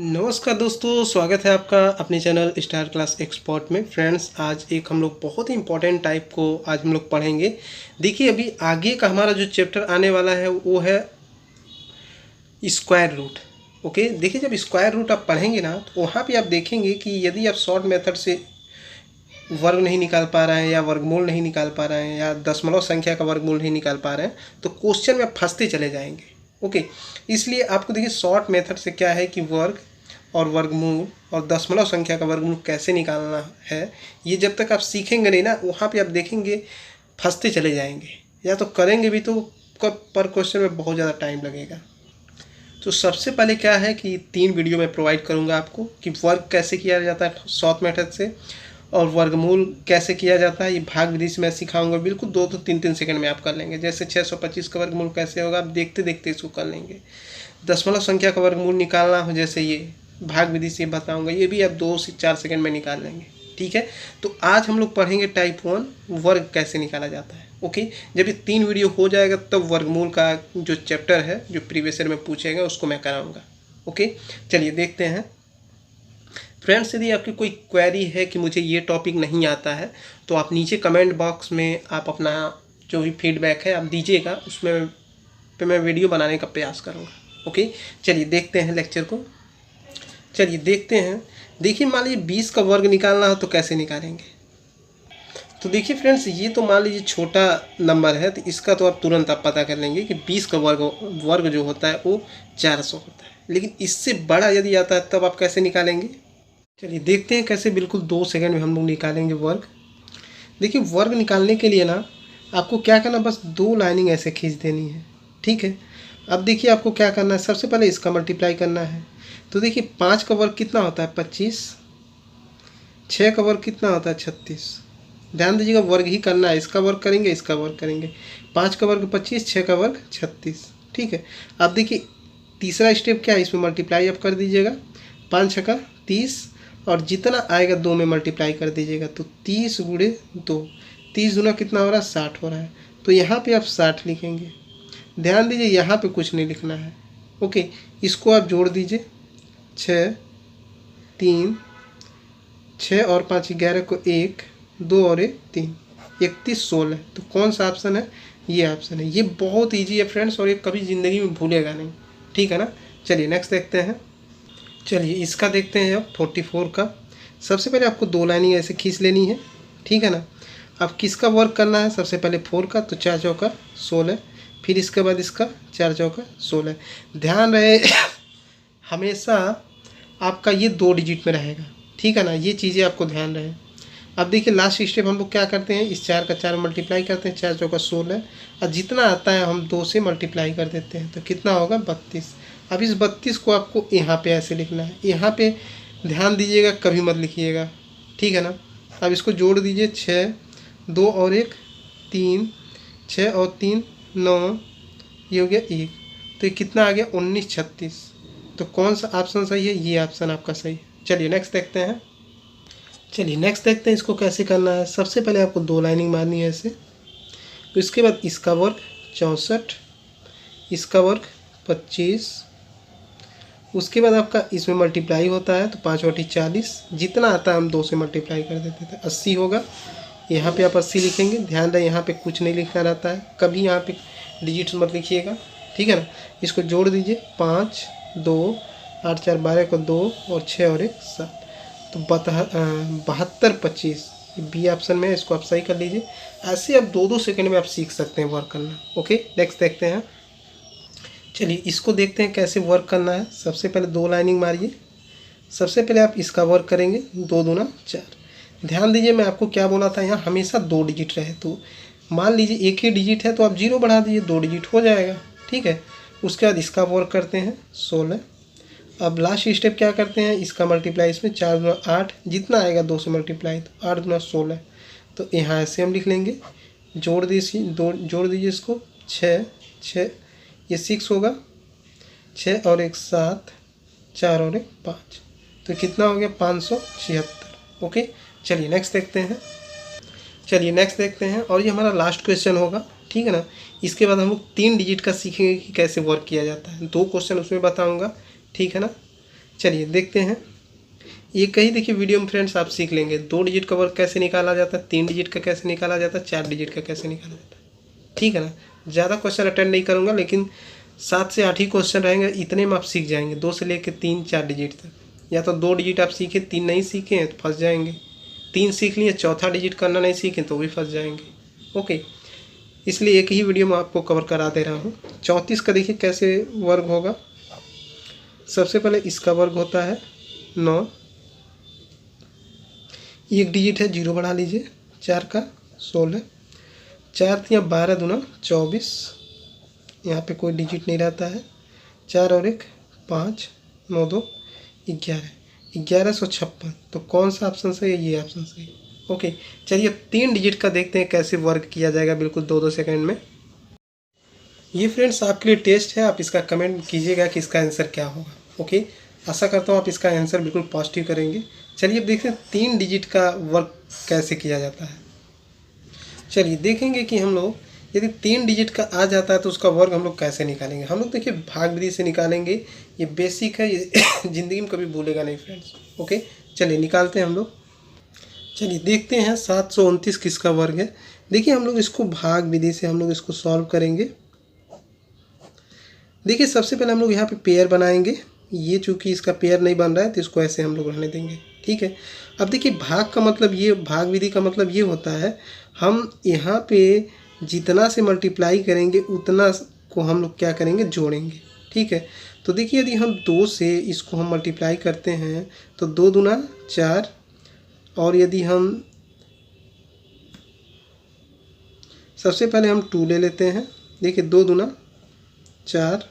नमस्कार दोस्तों, स्वागत है आपका अपने चैनल स्टार क्लास एक्सपर्ट में। फ्रेंड्स, आज एक हम लोग बहुत ही इंपॉर्टेंट टाइप को आज हम लोग पढ़ेंगे। देखिए, अभी आगे का हमारा जो चैप्टर आने वाला है वो है स्क्वायर रूट। ओके, देखिए, जब स्क्वायर रूट आप पढ़ेंगे ना तो वहाँ पे आप देखेंगे कि यदि आप शॉर्ट मेथड से वर्ग नहीं निकाल पा रहे हैं या वर्गमूल नहीं निकाल पा रहे हैं या दशमलव संख्या का वर्गमूल नहीं निकाल पा रहे हैं तो क्वेश्चन में आप फंसते चले जाएंगे। ओके, इसलिए आपको देखिए शॉर्ट मेथड से क्या है कि वर्ग और वर्गमूल और दशमलव संख्या का वर्गमूल कैसे निकालना है, ये जब तक आप सीखेंगे नहीं ना वहाँ पे आप देखेंगे फंसते चले जाएंगे, या तो करेंगे भी तो पर क्वेश्चन में बहुत ज़्यादा टाइम लगेगा। तो सबसे पहले क्या है कि 3 वीडियो मैं प्रोवाइड करूँगा आपको कि वर्ग कैसे किया जाता है शॉर्ट मेथड से और वर्गमूल कैसे किया जाता है। ये भाग विधि से मैं सिखाऊंगा, बिल्कुल 2 तो 3 सेकंड में आप कर लेंगे। जैसे 625 का वर्गमूल कैसे होगा आप देखते देखते इसको कर लेंगे। दशमलव संख्या का वर्गमूल निकालना हो जैसे ये भाग विधि से बताऊंगा, ये भी आप 2 से 4 सेकंड में निकाल लेंगे। ठीक है, तो आज हम लोग पढ़ेंगे टाइप 1 वर्ग कैसे निकाला जाता है। ओके, जब ये 3 वीडियो हो जाएगा तब वर्गमूल का जो चैप्टर है जो प्रीवियस ईयर में पूछेगा उसको मैं कराऊंगा। ओके, चलिए देखते हैं। फ्रेंड्स, यदि आपकी कोई क्वेरी है कि मुझे ये टॉपिक नहीं आता है तो आप नीचे कमेंट बॉक्स में आप अपना जो भी फीडबैक है आप दीजिएगा, उसमें पे मैं वीडियो बनाने का प्रयास करूँगा। ओके, चलिए देखते हैं लेक्चर को। चलिए देखते हैं। देखिए, मान लीजिए 20 का वर्ग निकालना हो तो कैसे निकालेंगे। तो देखिए फ्रेंड्स, ये तो मान लीजिए छोटा नंबर है तो इसका तो आप तुरंत आप पता कर लेंगे कि 20 का वर्ग जो होता है वो 400 होता है। लेकिन इससे बड़ा यदि आता है तब आप कैसे निकालेंगे। चलिए देखते हैं कैसे। बिल्कुल 2 सेकंड में हम लोग निकालेंगे वर्ग। देखिए, वर्ग निकालने के लिए ना आपको क्या करना, बस 2 लाइनिंग ऐसे खींच देनी है। ठीक है, अब देखिए आपको क्या करना है, सबसे पहले इसका मल्टीप्लाई करना है। तो देखिए 5 का वर्ग कितना होता है 25, 6 का वर्ग कितना होता है 36। ध्यान दीजिएगा, वर्ग ही करना है, इसका वर्ग करेंगे इसका वर्ग करेंगे। 5 का वर्ग 25, 6 का वर्ग 36। ठीक है, अब देखिए तीसरा स्टेप क्या है, इसमें मल्टीप्लाई आप कर दीजिएगा। 5 छक्का 30 और जितना आएगा 2 में मल्टीप्लाई कर दीजिएगा। तो 30 गुणे 2, 30 दूना कितना हो रहा है 60 हो रहा है। तो यहाँ पे आप 60 लिखेंगे। ध्यान दीजिए यहाँ पे कुछ नहीं लिखना है। ओके, इसको आप जोड़ दीजिए। 6 3 6 और 5 11 को 1 2 और 1 3 31 16। तो कौन सा ऑप्शन है, ये ऑप्शन है। ये बहुत ईजी है फ्रेंड्स और ये कभी ज़िंदगी में भूलेगा नहीं। ठीक है ना, चलिए नेक्स्ट देखते हैं। चलिए इसका देखते हैं अब 44 का। सबसे पहले आपको 2 लाइनिंग ऐसे खींच लेनी है। ठीक है ना, अब किसका वर्क करना है, सबसे पहले 4 का, तो 4 चौका 16, फिर इसके बाद इसका 4 चौका 16। ध्यान रहे हमेशा आपका ये 2 डिजिट में रहेगा। ठीक है ना, ये चीज़ें आपको ध्यान रहे। अब देखिए लास्ट स्टेप हम लोग क्या करते हैं, इस 4 का 4 मल्टीप्लाई करते हैं, 4 चौका 16 और जितना आता है हम 2 से मल्टीप्लाई कर देते हैं। तो कितना होगा 32। अब इस 32 को आपको यहाँ पे ऐसे लिखना है। यहाँ पे ध्यान दीजिएगा, कभी मत लिखिएगा। ठीक है ना, अब इसको जोड़ दीजिए। 6 2 और 1 3, 6 और 3 9, ये हो गया 1। तो ये कितना आ गया 19 36। तो कौन सा ऑप्शन सही है, ये ऑप्शन आपका सही है। चलिए नेक्स्ट देखते हैं। चलिए नेक्स्ट देखते हैं इसको कैसे करना है। सबसे पहले आपको 2 लाइनिंग मारनी है ऐसे। उसके बाद इसका वर्ग 64, इसका वर्ग 25। उसके बाद आपका इसमें मल्टीप्लाई होता है तो 5 बटी 40, जितना आता है हम 2 से मल्टीप्लाई कर देते थे, 80 होगा। यहाँ पे आप 80 लिखेंगे। ध्यान रहे यहाँ पे कुछ नहीं लिखना रहता है, कभी यहाँ पे डिजिट्स मत लिखिएगा। ठीक है ना, इसको जोड़ दीजिए। 5 2 8 4 12 को 2 और 6 और 1 7। तो 72 25 बी ऑप्शन में, इसको आप सही कर लीजिए। ऐसे आप 2 सेकंड में आप सीख सकते हैं वर्क करना। ओके, नेक्स्ट देखते हैं। चलिए इसको देखते हैं कैसे वर्क करना है। सबसे पहले 2 लाइनिंग मारिए। सबसे पहले आप इसका वर्क करेंगे, 2 दूना 4। ध्यान दीजिए मैं आपको क्या बोला था, यहाँ हमेशा 2 डिजिट रहे। तो मान लीजिए एक ही डिजिट है तो आप 0 बढ़ा दीजिए, 2 डिजिट हो जाएगा। ठीक है, उसके बाद इसका वर्क करते हैं 16। अब लास्ट स्टेप क्या करते हैं, इसका मल्टीप्लाई इसमें 4 दूना 8, जितना आएगा 2 से मल्टीप्लाई तो 8 दूना 16। तो यहाँ ऐसे हम लिख लेंगे। जोड़ दीजिए इसको। 6 6 ये 6 होगा, 6 और 1 7, 4 और 1 5। तो कितना हो गया 576। ओके, चलिए नेक्स्ट देखते हैं। और ये हमारा लास्ट क्वेश्चन होगा। ठीक है ना, इसके बाद हम लोग 3 डिजिट का सीखेंगे कि कैसे वर्क किया जाता है। 2 क्वेश्चन उसमें बताऊंगा। ठीक है ना, चलिए देखते हैं। ये कहीं देखिए वीडियो में फ्रेंड्स आप सीख लेंगे 2 डिजिट का वर्ग कैसे निकाला जाता है, 3 डिजिट का कैसे निकाला जाता है, 4 डिजिट का कैसे निकाला जाता है। ठीक है ना। ज़्यादा क्वेश्चन अटेंड नहीं करूँगा, लेकिन 7 से 8 ही क्वेश्चन रहेंगे, इतने में आप सीख जाएंगे 2 से लेकर 3 4 डिजिट तक। या तो 2 डिजिट आप सीखे 3 नहीं सीखे हैं तो फंस जाएंगे, 3 सीख लिए चौथा डिजिट करना नहीं सीखें तो भी फंस जाएंगे। ओके, इसलिए एक ही वीडियो में आपको कवर करा दे रहा हूँ। 34 का देखिए कैसे वर्ग होगा। सबसे पहले इसका वर्ग होता है 9, एक डिजिट है 0 बढ़ा लीजिए, 4 का 16, 4 या 12 दूना 24, यहाँ पे कोई डिजिट नहीं रहता है, 4 और 1 5, 9 2 11, 1156। तो कौन सा ऑप्शन सही है? ये ऑप्शन सही है। ओके, चलिए 3 डिजिट का देखते हैं कैसे वर्क किया जाएगा बिल्कुल 2-2 सेकंड में। ये फ्रेंड्स आपके लिए टेस्ट है, आप इसका कमेंट कीजिएगा कि इसका आंसर क्या होगा। ओके, आशा करता हूँ आप इसका आंसर बिल्कुल पॉजिटिव करेंगे। चलिए अब देखते हैं 3 डिजिट का वर्क कैसे किया जाता है। चलिए देखेंगे कि हम लोग यदि 3 डिजिट का आ जाता है तो उसका वर्ग हम लोग कैसे निकालेंगे। हम लोग देखिए भाग विधि से निकालेंगे, ये बेसिक है, ये ज़िंदगी में कभी भूलेगा नहीं फ्रेंड्स। ओके, चलिए निकालते हैं हम लोग। चलिए देखते हैं 729 किसका वर्ग है। देखिए हम लोग इसको भाग विधि से हम लोग इसको सॉल्व करेंगे। देखिए सबसे पहले हम लोग यहाँ पे पेयर बनाएंगे। ये चूँकि इसका पेयर नहीं बन रहा है तो इसको ऐसे हम लोग रहने देंगे। ठीक है, अब देखिए भाग का मतलब ये, भाग विधि का मतलब ये होता है हम यहाँ पे जितना से मल्टीप्लाई करेंगे उतना को हम लोग क्या करेंगे, जोड़ेंगे। ठीक है, तो देखिए यदि हम 2 से इसको हम मल्टीप्लाई करते हैं तो 2 दूना 4, और यदि हम सबसे पहले हम 2 ले लेते हैं। देखिए 2 दूना 4,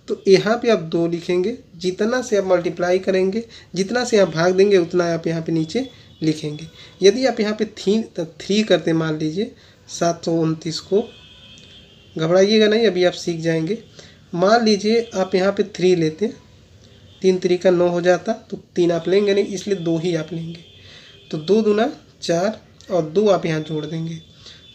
तो यहाँ पे आप 2 लिखेंगे, जितना से आप मल्टीप्लाई करेंगे, जितना से आप भाग देंगे उतना आप यहाँ पे नीचे लिखेंगे। यदि आप यहाँ पे 3 करते मान लीजिए 729 को, घबराइएगा नहीं, अभी आप सीख जाएंगे। मान लीजिए आप यहाँ पे 3 लेते, 3 3 का 9 हो जाता, तो 3 आप लेंगे नहीं, इसलिए 2 ही आप लेंगे। तो 2 दूना 4 और 2 आप यहाँ जोड़ देंगे,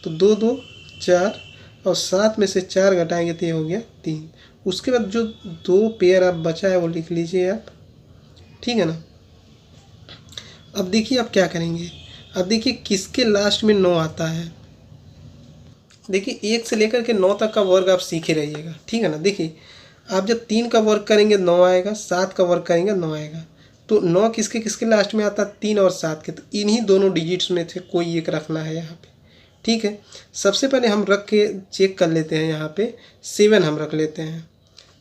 तो 2 2 4 और 7 में से 4 घटाएंगे तो ये हो गया 3। उसके बाद जो 2 पेयर आप बचा है वो लिख लीजिए आप। ठीक है ना। अब देखिए आप क्या करेंगे, अब देखिए किसके लास्ट में 9 आता है। देखिए 1 से लेकर के 9 तक का वर्ग आप सीखे रहिएगा। ठीक है ना। देखिए आप जब 3 का वर्ग करेंगे 9 आएगा, 7 का वर्ग करेंगे 9 आएगा। तो 9 किसके किसके लास्ट में आता है, 3 और 7 के। तो इन्हीं दोनों डिजिट्स में से कोई एक रखना है यहाँ पे। ठीक है, सबसे पहले हम रख के चेक कर लेते हैं। यहाँ पे 7 हम रख लेते हैं।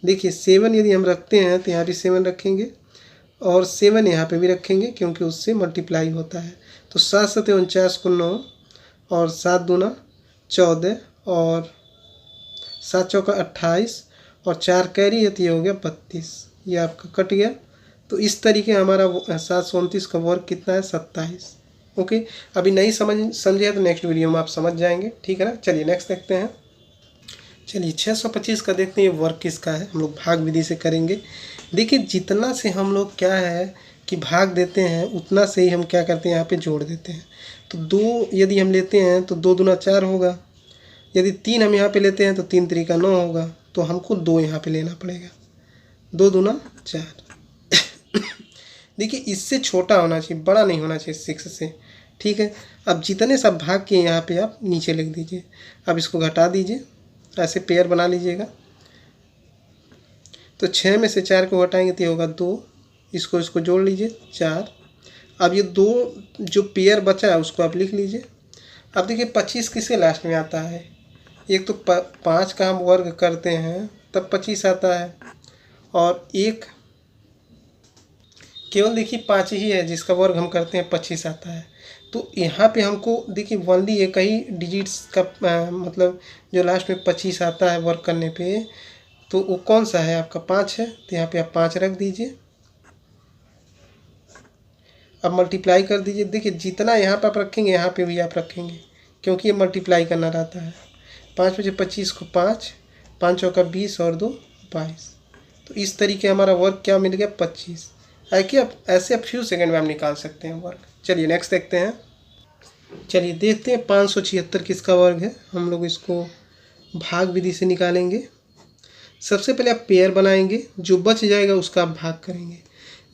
देखिए 7 यदि हम रखते हैं तो यहाँ भी 7 रखेंगे और 7 यहाँ पे भी रखेंगे, क्योंकि उससे मल्टीप्लाई होता है। तो 7 7 49 को 9 और 7 दूना 14 और 7 चौका 28 और 4 कैरी है तो ये हो गया 32। ये आपका कट गया। तो इस तरीके हमारा 729 का वर्ग कितना है, 27। ओके, अभी नहीं समझे तो नेक्स्ट वीडियो में आप समझ जाएंगे। ठीक है ना। चलिए नेक्स्ट देखते हैं। चलिए 625 का देखते हैं वर्ग किसका है। हम लोग भाग विधि से करेंगे। देखिए जितना से हम लोग क्या है कि भाग देते हैं उतना से ही हम क्या करते हैं, यहाँ पे जोड़ देते हैं। तो 2 यदि हम लेते हैं तो 2 दूना 4 होगा। यदि 3 हम यहाँ पे लेते हैं तो 3 3 का 9 होगा। तो हमको 2 यहाँ पे लेना पड़ेगा, 2 दूना 4। देखिए इससे छोटा होना चाहिए, बड़ा नहीं होना चाहिए 6 से। ठीक है, अब जितने सब भाग के यहाँ पे आप नीचे लिख दीजिए। अब इसको घटा दीजिए, ऐसे पेयर बना लीजिएगा। तो 6 में से 4 को घटाएंगे तो ये होगा 2। इसको जोड़ लीजिए 4। अब ये 2 जो पेयर बचा है उसको आप लिख लीजिए। अब देखिए 25 किसके लास्ट में आता है। एक तो 5 का हम वर्ग करते हैं तब 25 आता है, और एक केवल देखिए 5 ही है जिसका वर्ग हम करते हैं 25 आता है। तो यहाँ पे हमको देखिए ओनली एक ही डिजिट्स का मतलब जो लास्ट में 25 आता है वर्क करने पे, तो वो कौन सा है आपका, 5 है। तो यहाँ पे आप 5 रख दीजिए। अब मल्टीप्लाई कर दीजिए। देखिए जितना यहाँ पे आप रखेंगे यहाँ पे भी आप रखेंगे, क्योंकि ये मल्टीप्लाई करना रहता है। 5 में से 25 को 5, 5 चौका 20 और 2 22। तो इस तरीके हमारा वर्क क्या मिल गया, 25। ऐसे आप फ्यू सेकंड में हम निकाल सकते हैं वर्क। चलिए नेक्स्ट देखते हैं। चलिए देखते हैं 576 किसका वर्ग है। हम लोग इसको भाग विधि से निकालेंगे। सबसे पहले आप पेयर बनाएंगे, जो बच जाएगा उसका आप भाग करेंगे।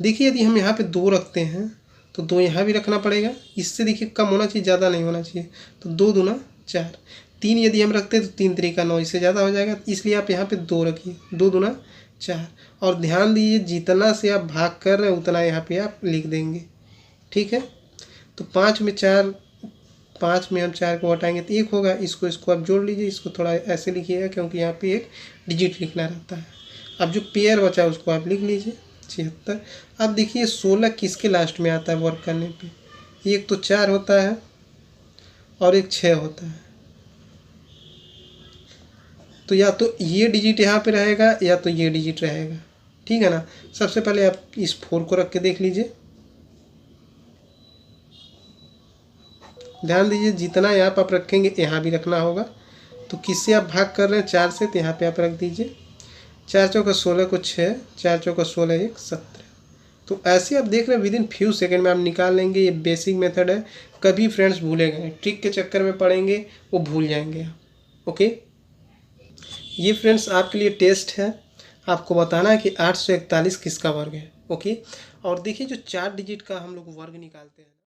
देखिए यदि हम यहाँ पे 2 रखते हैं तो 2 यहाँ भी रखना पड़ेगा, इससे देखिए कम होना चाहिए, ज़्यादा नहीं होना चाहिए। तो 2 दूना 4, 3 यदि हम रखते हैं तो 3 तरीका 9, इससे ज़्यादा हो जाएगा, इसलिए आप यहाँ पे 2 रखिए, 2 दूना 4। और ध्यान दीजिए जितना से आप भाग कर रहे हैं उतना यहाँ पे आप लिख देंगे, ठीक है। तो 5 में 4, 5 में हम 4 को हटाएंगे तो 1 होगा, इसको आप जोड़ लीजिए, इसको थोड़ा ऐसे लिखिएगा क्योंकि यहाँ पे एक डिजिट लिखना रहता है। अब जो पेयर बचा है उसको आप लिख लीजिए 76। अब देखिए 16 किसके लास्ट में आता है वर्क करने पे, एक तो 4 होता है और एक 6 होता है। तो या तो ये डिजिट यहाँ पे रहेगा या तो ये डिजिट रहेगा, ठीक है ना। सबसे पहले आप इस 4 को रख के देख लीजिए, ध्यान दीजिए जितना यहाँ पर आप रखेंगे यहाँ भी रखना होगा। तो किससे आप भाग कर रहे हैं 4 से, तो यहाँ पे आप रख दीजिए 4 चौका 16 को 6, 4 चौका 16 1 17। तो ऐसे आप देख रहे हैं विद इन फ्यू सेकेंड में आप निकाल लेंगे। ये बेसिक मेथड है, कभी फ्रेंड्स भूलेंगे नहीं, ट्रिक के चक्कर में पड़ेंगे वो भूल जाएंगे आप। ओके, ये फ्रेंड्स आपके लिए टेस्ट है, आपको बताना है कि 841 किसका वर्ग है। ओके, और देखिए जो 4 डिजिट का हम लोग वर्ग निकालते हैं